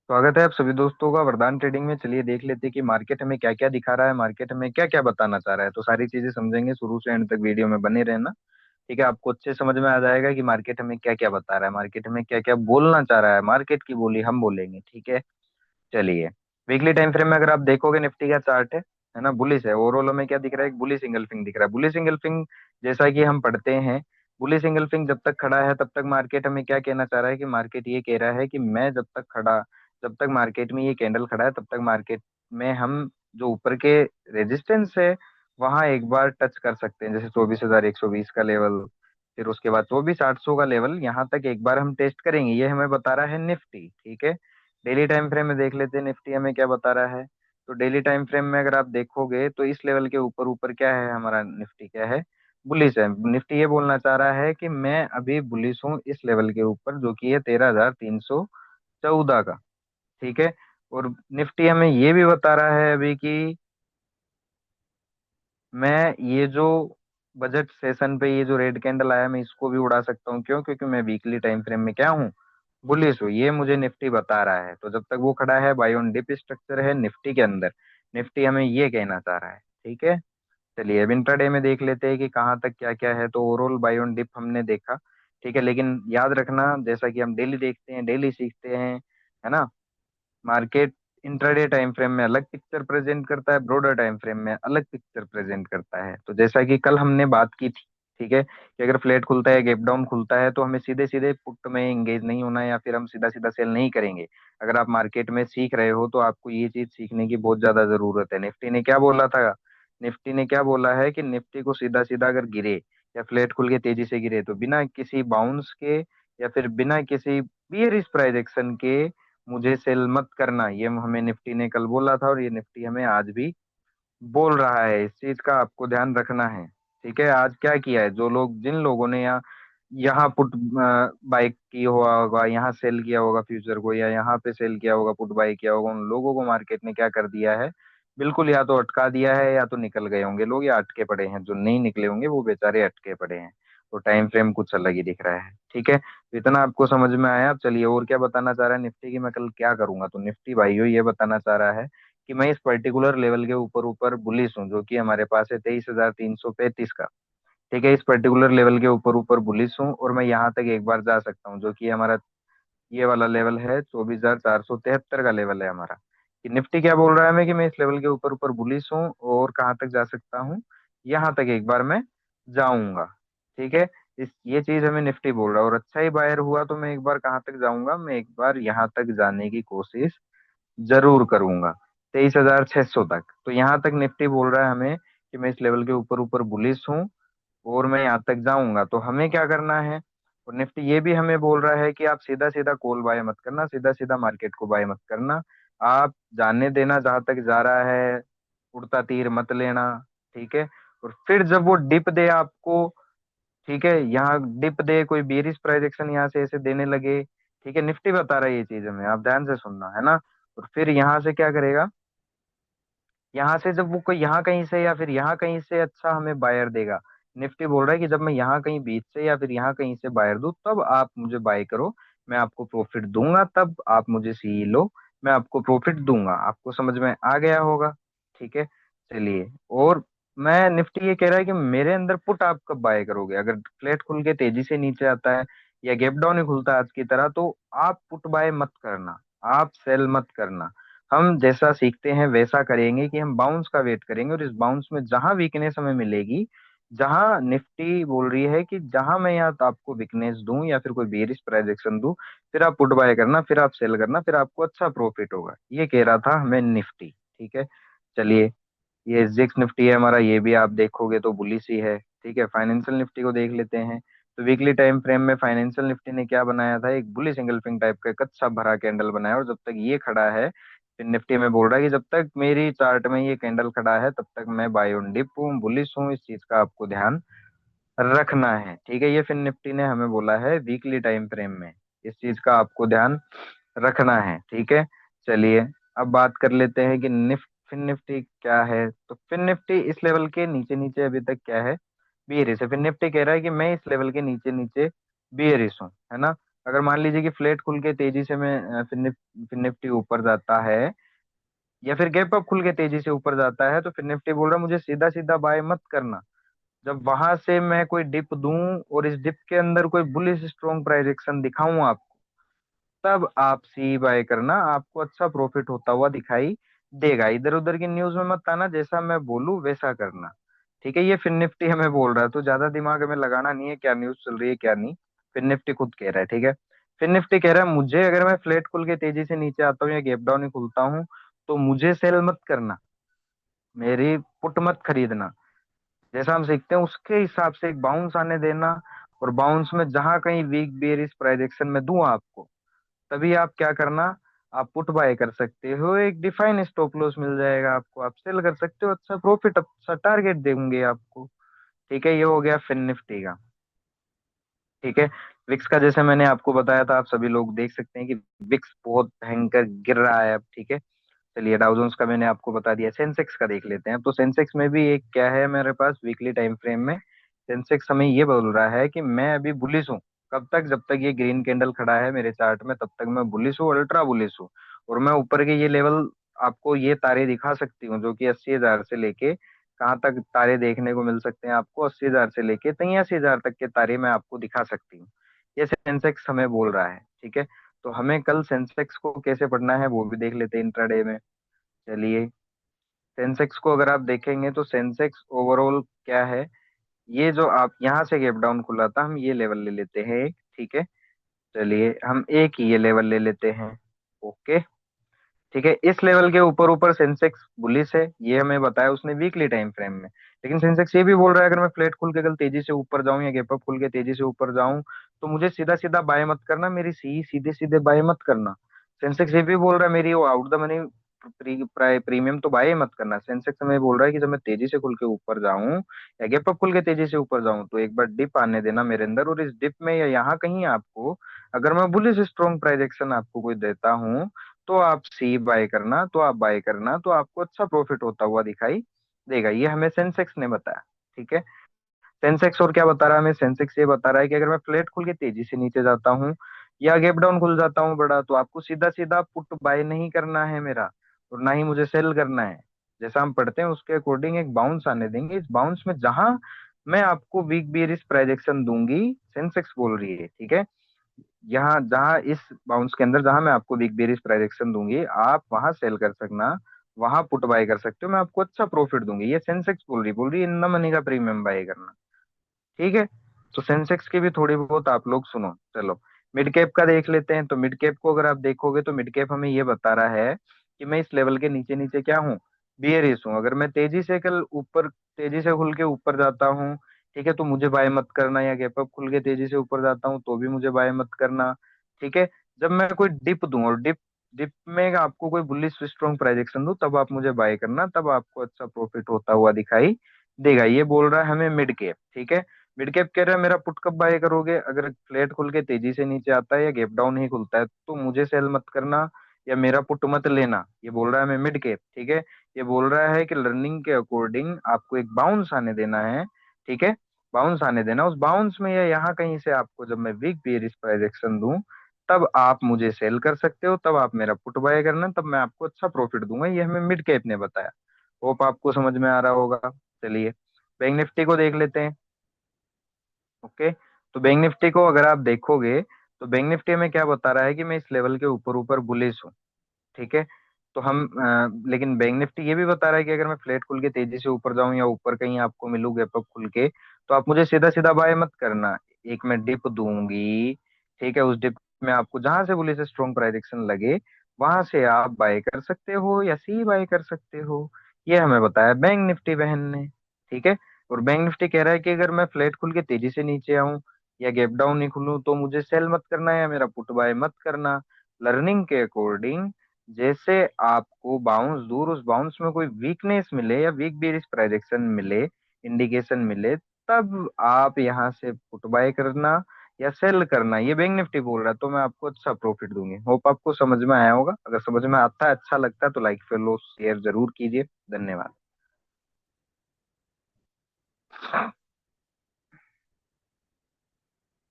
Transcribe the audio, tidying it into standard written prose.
स्वागत है आप सभी दोस्तों का वरदान ट्रेडिंग में। चलिए देख लेते हैं कि मार्केट हमें क्या क्या दिखा रहा है, मार्केट हमें क्या क्या बताना चाह रहा है। तो सारी चीजें समझेंगे, शुरू से एंड तक वीडियो में बने रहना। ठीक है, आपको अच्छे समझ में आ जाएगा कि मार्केट हमें क्या क्या बता रहा है, मार्केट हमें क्या क्या बोलना चाह रहा है। मार्केट की बोली हम बोलेंगे, ठीक है। चलिए, वीकली टाइम फ्रेम में अगर आप देखोगे, निफ्टी का चार्ट है ना, बुलिश है। ओवरऑल में क्या दिख रहा है, एक बुलिश इंगल्फिंग दिख रहा है। बुलिश इंगल्फिंग जैसा कि हम पढ़ते हैं, बुलिश इंगल्फिंग जब तक खड़ा है तब तक मार्केट हमें क्या कहना चाह रहा है कि मार्केट ये कह रहा है कि मैं जब तक मार्केट में ये कैंडल खड़ा है तब तक मार्केट में हम जो ऊपर के रेजिस्टेंस है वहां एक बार टच कर सकते हैं, जैसे 24,120 का लेवल, फिर उसके बाद 24,800 का लेवल, यहाँ तक एक बार हम टेस्ट करेंगे। ये हमें बता रहा है निफ्टी, ठीक है। डेली टाइम फ्रेम में देख लेते हैं निफ्टी हमें क्या बता रहा है। तो डेली टाइम फ्रेम में अगर आप देखोगे तो इस लेवल के ऊपर ऊपर क्या है, हमारा निफ्टी क्या है, बुलिश है। निफ्टी ये बोलना चाह रहा है कि मैं अभी बुलिश हूँ इस लेवल के ऊपर, जो कि है 13,314 का, ठीक है। और निफ्टी हमें ये भी बता रहा है अभी कि मैं ये जो बजट सेशन पे ये जो रेड कैंडल आया, मैं इसको भी उड़ा सकता हूँ। क्यों? क्योंकि मैं वीकली टाइम फ्रेम में क्या हूँ, बुलिश हूँ। ये मुझे निफ्टी बता रहा है। तो जब तक वो खड़ा है, बाय ऑन डिप स्ट्रक्चर है निफ्टी के अंदर, निफ्टी हमें ये कहना चाह रहा है, ठीक है। चलिए अब इंट्राडे में देख लेते हैं कि कहाँ तक क्या क्या है। तो ओवरऑल बाय ऑन डिप हमने देखा, ठीक है। लेकिन याद रखना, जैसा कि हम डेली देखते हैं, डेली सीखते हैं, है ना, मार्केट इंट्राडे टाइम फ्रेम में अलग पिक्चर प्रेजेंट करता है, ब्रॉडर टाइम फ्रेम में अलग पिक्चर प्रेजेंट करता है। तो जैसा कि कल हमने बात की थी, ठीक है, कि अगर फ्लैट खुलता है, गैप डाउन खुलता है, तो हमें सीधे सीधे पुट में एंगेज नहीं होना है, या फिर हम सीधा सीधा सेल नहीं करेंगे। अगर आप मार्केट में सीख रहे हो तो आपको ये चीज सीखने की बहुत ज्यादा जरूरत है। निफ्टी ने क्या बोला था, निफ्टी ने क्या बोला है कि निफ्टी को सीधा सीधा अगर गिरे या फ्लैट खुल के तेजी से गिरे, तो बिना किसी बाउंस के या फिर बिना किसी बियरिश प्राइस एक्शन के मुझे सेल मत करना। ये हमें निफ्टी ने कल बोला था, और ये निफ्टी हमें आज भी बोल रहा है। इस चीज का आपको ध्यान रखना है, ठीक है। आज क्या किया है, जो लोग, जिन लोगों ने यहाँ यहाँ पुट बाई की हुआ होगा, यहाँ सेल किया होगा फ्यूचर को, या यहाँ पे सेल किया होगा, पुट बाई किया होगा, उन लोगों को मार्केट ने क्या कर दिया है, बिल्कुल या तो अटका दिया है, या तो निकल गए होंगे लोग, या अटके पड़े हैं। जो नहीं निकले होंगे वो बेचारे अटके पड़े हैं। तो टाइम फ्रेम कुछ अलग ही दिख रहा है, ठीक है। तो इतना आपको समझ में आया। अब चलिए, और क्या बताना चाह रहा है निफ्टी की, मैं कल क्या करूंगा। तो निफ्टी भाइयों ये बताना चाह रहा है कि मैं इस पर्टिकुलर लेवल के ऊपर ऊपर बुलिश हूँ, जो कि हमारे पास है 23,335 का, ठीक है। इस पर्टिकुलर लेवल के ऊपर ऊपर बुलिश हूँ, और मैं यहाँ तक एक बार जा सकता हूँ, जो कि हमारा ये वाला लेवल है, 24,473 का लेवल है हमारा। कि निफ्टी क्या बोल रहा है हमें कि मैं इस लेवल के ऊपर ऊपर बुलिश हूँ, और कहाँ तक जा सकता हूँ, यहाँ तक एक बार मैं जाऊंगा, ठीक है। इस ये चीज हमें निफ्टी बोल रहा है। और अच्छा ही बायर हुआ तो मैं एक बार कहाँ तक जाऊंगा, मैं एक बार यहाँ तक जाने की कोशिश जरूर करूंगा, 23,600 तक। तो यहाँ तक निफ्टी बोल रहा है हमें कि मैं इस लेवल के ऊपर ऊपर बुलिश हूँ, और मैं यहाँ तक जाऊंगा। तो हमें क्या करना है, और निफ्टी ये भी हमें बोल रहा है कि आप सीधा सीधा कॉल बाय मत करना, सीधा सीधा मार्केट को बाय मत करना। आप जाने देना जहां तक जा रहा है, उड़ता तीर मत लेना, ठीक है। और फिर जब वो डिप दे आपको, ठीक है, यहाँ डिप दे, कोई बेरिश प्राइस एक्शन यहाँ से ऐसे देने लगे, ठीक है, निफ्टी बता रहा है ये चीज हमें, आप ध्यान से सुनना, है ना। और फिर यहाँ से क्या करेगा, यहाँ से जब वो कोई यहाँ कहीं से या फिर यहाँ कहीं से अच्छा हमें बायर देगा, निफ्टी बोल रहा है कि जब मैं यहाँ कहीं बीच से या फिर यहाँ कहीं से बायर दूं, तब आप मुझे बाय करो, मैं आपको प्रॉफिट दूंगा, तब आप मुझे सी लो, मैं आपको प्रॉफिट दूंगा। आपको समझ में आ गया होगा, ठीक है। चलिए, और मैं, निफ्टी ये कह रहा है कि मेरे अंदर पुट आप कब बाय करोगे, अगर फ्लैट खुल के तेजी से नीचे आता है या गैप डाउन ही खुलता है आज की तरह, तो आप पुट बाय मत करना, आप सेल मत करना। हम जैसा सीखते हैं वैसा करेंगे कि हम बाउंस का वेट करेंगे, और इस बाउंस में जहां वीकनेस हमें मिलेगी, जहां निफ्टी बोल रही है कि जहां मैं यहाँ आपको वीकनेस दूं या फिर कोई बेरिश प्राइजेक्शन दूं, फिर आप पुट बाय करना, फिर आप सेल करना, फिर आपको अच्छा प्रॉफिट होगा। ये कह रहा था हमें निफ्टी, ठीक है। चलिए, ये जिक्स निफ्टी है हमारा, ये भी आप देखोगे तो बुलिश ही है, ठीक है। फाइनेंशियल निफ्टी को देख लेते हैं। तो वीकली टाइम फ्रेम में फाइनेंशियल निफ्टी ने क्या बनाया था, एक बुलिश एंगल्फिंग टाइप का एक अच्छा भरा कैंडल बनाया, और जब तक ये खड़ा है, फिर निफ्टी में बोल रहा है कि जब तक मेरी चार्ट में ये कैंडल खड़ा है तब तक मैं बाय ऑन डिप हूँ, बुलिश हूँ। इस चीज का आपको ध्यान रखना है, ठीक है। ये फिर निफ्टी ने हमें बोला है वीकली टाइम फ्रेम में, इस चीज का आपको ध्यान रखना है, ठीक है। चलिए, अब बात कर लेते हैं कि फिन निफ्टी क्या है। तो फिन निफ्टी इस लेवल के नीचे नीचे अभी तक क्या है, बियरिश है। फिन निफ्टी कह रहा है कि मैं इस लेवल के नीचे नीचे बियरिश हूँ, है ना। अगर मान लीजिए कि फ्लैट खुल के तेजी से मैं फिर निफ्टी ऊपर जाता है, या फिर गैप अप खुल के तेजी से ऊपर जाता है, तो फिर निफ्टी बोल रहा है मुझे सीधा सीधा बाय मत करना। जब वहां से मैं कोई डिप दूं और इस डिप के अंदर कोई बुलिश स्ट्रॉन्ग प्राइस एक्शन दिखाऊं आपको, तब आप सी बाय करना, आपको अच्छा प्रॉफिट होता हुआ दिखाई देगा। इधर उधर की न्यूज में मत आना, जैसा मैं बोलूं वैसा करना। ठीक है, ये फिर निफ्टी हमें बोल रहा है, तो ज्यादा दिमाग हमें लगाना नहीं है क्या न्यूज चल रही है क्या नहीं। फिर निफ्टी खुद कह रहा है, ठीक है। फिर निफ्टी कह रहा है मुझे, अगर मैं फ्लैट खुल के तेजी से नीचे आता हूँ या गैप डाउन ही खुलता हूँ, तो मुझे सेल मत करना, मेरी पुट मत खरीदना। जैसा हम सीखते हैं उसके हिसाब से एक बाउंस आने देना, और बाउंस में जहां कहीं वीक बेयरिश प्राइस एक्शन में दूं आपको, तभी आप क्या करना, आप पुट बाय कर सकते हो, एक डिफाइन स्टॉप लॉस मिल जाएगा आपको, आप सेल कर सकते हो, अच्छा प्रॉफिट, अच्छा टारगेट देंगे आपको। ठीक है, ये हो गया फिन निफ्टी का। ठीक है, विक्स का जैसे मैंने आपको बताया था, आप सभी लोग देख सकते हैं कि विक्स बहुत भयंकर गिर रहा है अब। ठीक है, चलिए डाउ जोन्स का मैंने आपको बता दिया, सेंसेक्स का देख लेते हैं। तो सेंसेक्स में भी एक क्या है मेरे पास वीकली टाइम फ्रेम में, सेंसेक्स हमें ये बोल रहा है कि मैं अभी बुलिश हूँ। कब तक? जब तक ये ग्रीन कैंडल खड़ा है मेरे चार्ट में, तब तक मैं बुलिश हूँ, अल्ट्रा बुलिश हूँ। और मैं ऊपर के ये लेवल आपको ये तारे दिखा सकती हूँ, जो कि 80,000 से लेके कहाँ तक तारे देखने को मिल सकते हैं आपको, 80,000 से लेके 83,000 तक के तारे मैं आपको दिखा सकती हूँ। ये सेंसेक्स हमें बोल रहा है। ठीक है, तो हमें कल सेंसेक्स को कैसे पढ़ना है वो भी देख लेते हैं इंट्राडे में। चलिए, सेंसेक्स को अगर आप देखेंगे तो सेंसेक्स ओवरऑल क्या है, ये जो आप यहाँ से गैप डाउन खुला था, हम ये लेवल ले लेते हैं एक। ठीक है, चलिए हम एक ही ये लेवल ले लेते हैं। ओके, ठीक है, इस लेवल के ऊपर ऊपर सेंसेक्स बुलिश है, ये हमें बताया उसने वीकली टाइम फ्रेम में। लेकिन सेंसेक्स ये भी बोल रहा है अगर मैं फ्लैट खुल के कल तेजी से ऊपर जाऊं या गैप अप खुल के तेजी से ऊपर जाऊं, तो मुझे सीधा सीधा बाय मत करना, मेरी सी सीधे सीधे बाय मत करना। सेंसेक्स ये भी बोल रहा है मेरी वो आउट द मनी प्रीमियम तो बाय मत करना। सेंसेक्स में बोल रहा है कि जब मैं तेजी से खुल के ऊपर जाऊं या गैप अप खुल के तेजी से ऊपर जाऊं, तो एक बार डिप आने देना मेरे अंदर, और इस डिप में या यहाँ कहीं आपको, अगर मैं बुलिश स्ट्रॉन्ग प्राइस एक्शन आपको कोई देता हूं, तो आप सी बाय करना, तो आप बाय करना, तो आपको अच्छा प्रॉफिट होता हुआ दिखाई देगा। ये हमें सेंसेक्स ने बताया। ठीक है, सेंसेक्स और क्या बता रहा है हमें, सेंसेक्स ये बता रहा है कि अगर मैं फ्लैट खुल के तेजी से नीचे जाता हूँ या गैप डाउन खुल जाता हूँ बड़ा, तो आपको सीधा सीधा पुट बाय नहीं करना है मेरा, और ना ही मुझे सेल करना है। जैसा हम पढ़ते हैं उसके अकॉर्डिंग एक बाउंस आने देंगे, इस बाउंस में जहां मैं आपको वीक बियरिश प्राइजेक्शन दूंगी, सेंसेक्स बोल रही है। ठीक है, यहाँ जहां इस बाउंस के अंदर जहां मैं आपको बिग बेरिश प्राइजेक्शन दूंगी, आप वहां सेल कर सकना, वहां पुट बाय कर सकते हो, मैं आपको अच्छा प्रॉफिट दूंगी। ये सेंसेक्स बोल रही है इन द मनी का प्रीमियम बाय करना। ठीक है, तो सेंसेक्स की भी थोड़ी बहुत आप लोग सुनो। चलो, मिड कैप का देख लेते हैं। तो मिड कैप को अगर आप देखोगे तो मिड कैप हमें ये बता रहा है कि मैं इस लेवल के नीचे नीचे क्या हूँ, बियरिश हूँ। अगर मैं तेजी से कल ऊपर, तेजी से खुल के ऊपर जाता हूँ, ठीक है, तो मुझे बाय मत करना, या गैप अप खुल के तेजी से ऊपर जाता हूँ तो भी मुझे बाय मत करना। ठीक है, जब मैं कोई डिप दूं और डिप डिप में आपको कोई बुलिश स्ट्रॉन्ग प्राइजेक्शन दूं, तब आप मुझे बाय करना, तब आपको अच्छा प्रॉफिट होता हुआ दिखाई देगा। ये बोल रहा है हमें मिड कैप। ठीक है, मिड कैप कह रहा है मेरा पुट कब बाय करोगे, अगर फ्लैट खुल के तेजी से नीचे आता है या गैप डाउन ही खुलता है, तो मुझे सेल मत करना या मेरा पुट मत लेना। ये बोल रहा है हमें मिड कैप। ठीक है, ये बोल रहा है कि लर्निंग के अकॉर्डिंग आपको एक बाउंस आने देना है। ठीक है, बाउंस आने देना, उस बाउंस में या यहाँ कहीं से आपको जब मैं वीक बेयरिश प्राइस एक्शन दूं, तब आप मुझे सेल कर सकते हो, तब आप मेरा पुट बाय करना, तब मैं आपको अच्छा प्रॉफिट दूंगा। ये हमें मिड कैप ने बताया। होप आपको समझ में आ रहा होगा। चलिए, बैंक निफ्टी को देख लेते हैं। ओके, तो बैंक निफ्टी को अगर आप देखोगे तो बैंक निफ्टी में क्या बता रहा है कि मैं इस लेवल के ऊपर ऊपर बुलिश हूँ। ठीक है, तो हम लेकिन बैंक निफ्टी ये भी बता रहा है कि अगर मैं फ्लैट खुल के तेजी से ऊपर जाऊं या ऊपर कहीं आपको मिलूं गैप अप खुल के, तो आप मुझे सीधा सीधा बाय मत करना, एक मैं डिप दूंगी। ठीक है, उस डिप में आपको जहां से बुलिश स्ट्रॉन्ग प्राइजेक्शन लगे, वहां से आप बाय कर सकते हो या सी बाय कर सकते हो। ये हमें बताया बैंक निफ्टी बहन ने। ठीक है, और बैंक निफ्टी कह रहा है कि अगर मैं फ्लैट खुल के तेजी से नीचे आऊं या गैप डाउन नहीं खुलूं, तो मुझे सेल मत करना या मेरा पुट बाय मत करना। लर्निंग के अकॉर्डिंग जैसे आपको बाउंस दूर, उस बाउंस में कोई वीकनेस मिले या वीक बेरिश प्राइजेक्शन मिले, इंडिकेशन मिले, तब आप यहां से पुट बाय करना या सेल करना। ये बैंक निफ्टी बोल रहा है, तो मैं आपको अच्छा प्रॉफिट दूंगी। होप आपको समझ में आया होगा। अगर समझ में आता है, अच्छा लगता है, तो लाइक फॉलो शेयर जरूर कीजिए। धन्यवाद।